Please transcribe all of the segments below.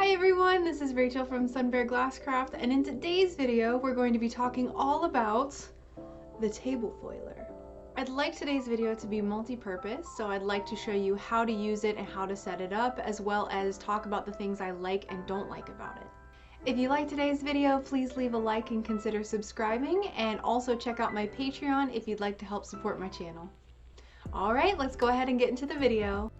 Hi everyone, this is Rachel from SunBearGlassCraft, and in today's video we're going to be talking all about the table foiler. I'd like today's video to be multi-purpose, so I'd like to show you how to use it and how to set it up, as well as talk about the things I like and don't like about it. If you like today's video, please leave a like and consider subscribing, and also check out my Patreon if you'd like to help support my channel. Alright, let's go ahead and get into the video.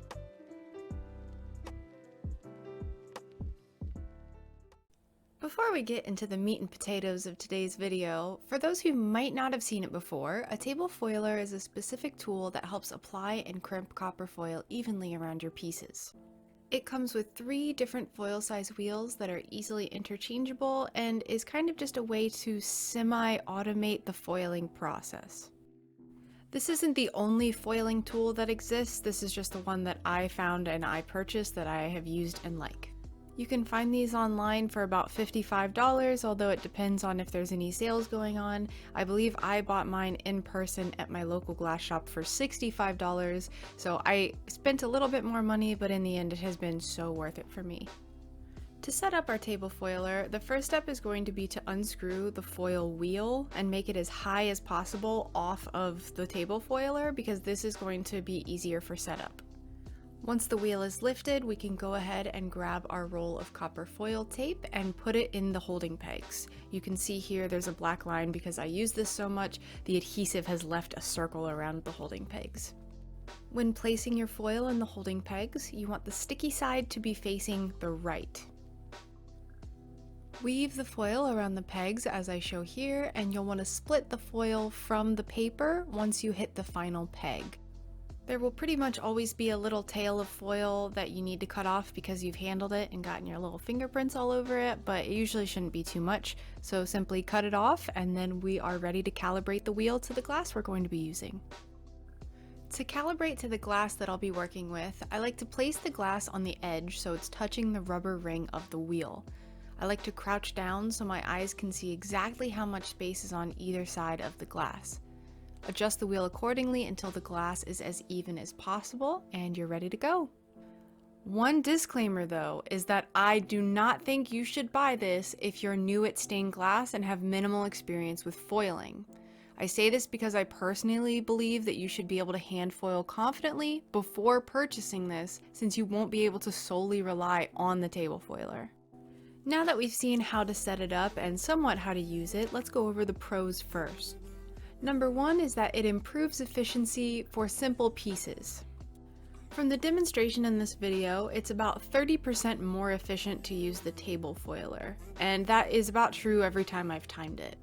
Before we get into the meat and potatoes of today's video, for those who might not have seen it before, a table foiler is a specific tool that helps apply and crimp copper foil evenly around your pieces. It comes with 3 different foil size wheels that are easily interchangeable and is kind of just a way to semi-automate the foiling process. This isn't the only foiling tool that exists, this is just the one that I found and I purchased that I have used and like. You can find these online for about $55, although it depends on if there's any sales going on. I believe I bought mine in person at my local glass shop for $65, so I spent a little bit more money, but in the end it has been so worth it for me. To set up our table foiler, the first step is going to be to unscrew the foil wheel and make it as high as possible off of the table foiler, because this is going to be easier for setup. Once the wheel is lifted, we can go ahead and grab our roll of copper foil tape and put it in the holding pegs. You can see here there's a black line because I use this so much, the adhesive has left a circle around the holding pegs. When placing your foil in the holding pegs, you want the sticky side to be facing the right. Weave the foil around the pegs as I show here, and you'll want to split the foil from the paper once you hit the final peg. There will pretty much always be a little tail of foil that you need to cut off because you've handled it and gotten your little fingerprints all over it, but it usually shouldn't be too much, so simply cut it off and then we are ready to calibrate the wheel to the glass we're going to be using. To calibrate to the glass that I'll be working with, I like to place the glass on the edge so it's touching the rubber ring of the wheel. I like to crouch down so my eyes can see exactly how much space is on either side of the glass. Adjust the wheel accordingly until the glass is as even as possible and you're ready to go. One disclaimer though is that I do not think you should buy this if you're new at stained glass and have minimal experience with foiling. I say this because I personally believe that you should be able to hand foil confidently before purchasing this, since you won't be able to solely rely on the table foiler. Now that we've seen how to set it up and somewhat how to use it, let's go over the pros first. Number 1 is that it improves efficiency for simple pieces. From the demonstration in this video, it's about 30% more efficient to use the table foiler, and that is about true every time I've timed it.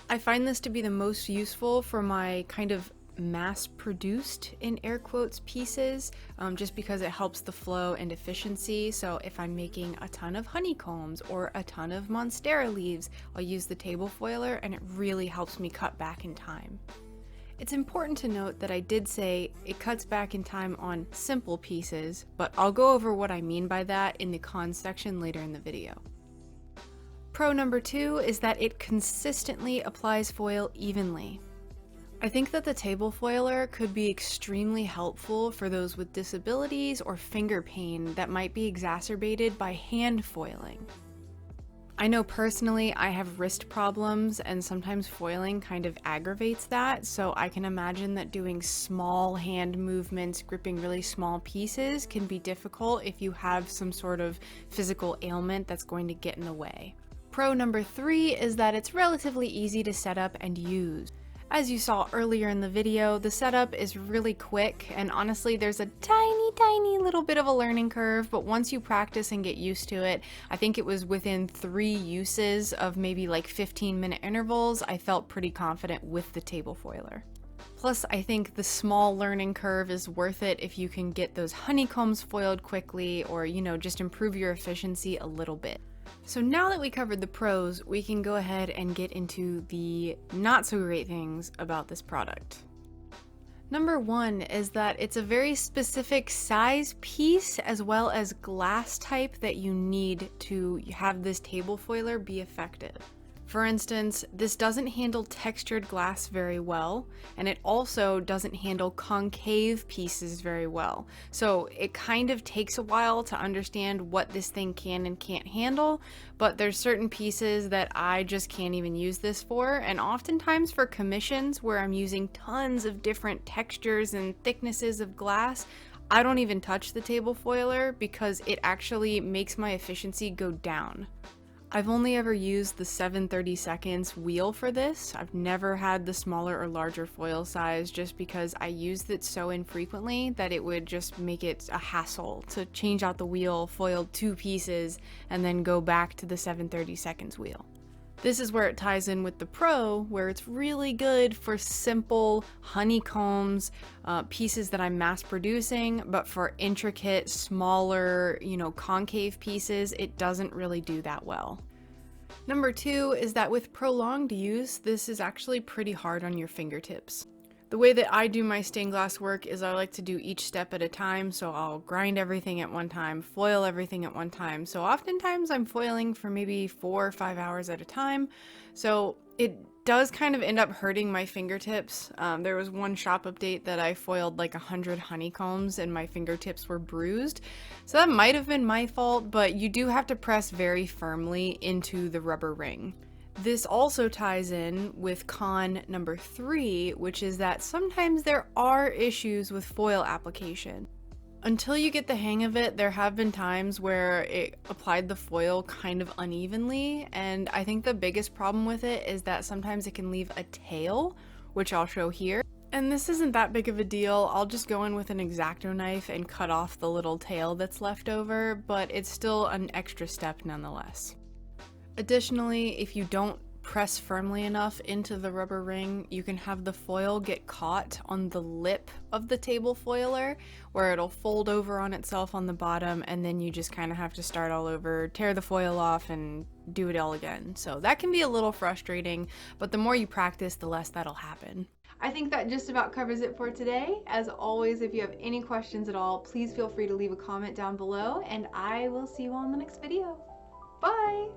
I find this to be the most useful for my kind of mass-produced, in air quotes, pieces, just because it helps the flow and efficiency. So if I'm making a ton of honeycombs or a ton of monstera leaves, I'll use the table foiler and it really helps me cut back in time. It's important to note that I did say it cuts back in time on simple pieces, but I'll go over what I mean by that in the cons section later in the video. Pro number 2 is that it consistently applies foil evenly. I think that the table foiler could be extremely helpful for those with disabilities or finger pain that might be exacerbated by hand foiling. I know personally I have wrist problems and sometimes foiling kind of aggravates that, so I can imagine that doing small hand movements, gripping really small pieces can be difficult if you have some sort of physical ailment that's going to get in the way. Pro number 3 is that it's relatively easy to set up and use. As you saw earlier in the video, the setup is really quick, and honestly there's a tiny little bit of a learning curve, but once you practice and get used to it, I think it was within 3 uses of maybe like 15-minute intervals, I felt pretty confident with the table foiler. Plus, I think the small learning curve is worth it if you can get those honeycombs foiled quickly or, just improve your efficiency a little bit. So now that we covered the pros, we can go ahead and get into the not so great things about this product. Number 1 is that it's a very specific size piece as well as glass type that you need to have this table foiler be effective. For instance, this doesn't handle textured glass very well, and it also doesn't handle concave pieces very well. So it kind of takes a while to understand what this thing can and can't handle, but there's certain pieces that I just can't even use this for, and oftentimes for commissions where I'm using tons of different textures and thicknesses of glass, I don't even touch the table foiler because it actually makes my efficiency go down. I've only ever used the 7/32 wheel for this. I've never had the smaller or larger foil size just because I used it so infrequently that it would just make it a hassle to change out the wheel, foil 2 pieces, and then go back to the 7/32 wheel. This is where it ties in with the Pro, where it's really good for simple honeycombs, pieces that I'm mass producing, but for intricate, smaller, concave pieces, it doesn't really do that well. Number 2 is that with prolonged use, this is actually pretty hard on your fingertips. The way that I do my stained glass work is I like to do each step at a time, so I'll grind everything at one time, foil everything at one time. So oftentimes I'm foiling for maybe 4 or 5 hours at a time, so it does kind of end up hurting my fingertips. There was one shop update that I foiled like 100 honeycombs and my fingertips were bruised. So that might have been my fault, but you do have to press very firmly into the rubber ring. This also ties in with con number 3, which is that sometimes there are issues with foil application. Until you get the hang of it, there have been times where it applied the foil kind of unevenly, and I think the biggest problem with it is that sometimes it can leave a tail, which I'll show here. And this isn't that big of a deal. I'll just go in with an X-Acto knife and cut off the little tail that's left over, but it's still an extra step nonetheless. Additionally, if you don't press firmly enough into the rubber ring, you can have the foil get caught on the lip of the table foiler, where it'll fold over on itself on the bottom, and then you just kind of have to start all over, tear the foil off, and do it all again. So that can be a little frustrating, but the more you practice, the less that'll happen. I think that just about covers it for today. As always, if you have any questions at all, please feel free to leave a comment down below, and I will see you all in the next video. Bye!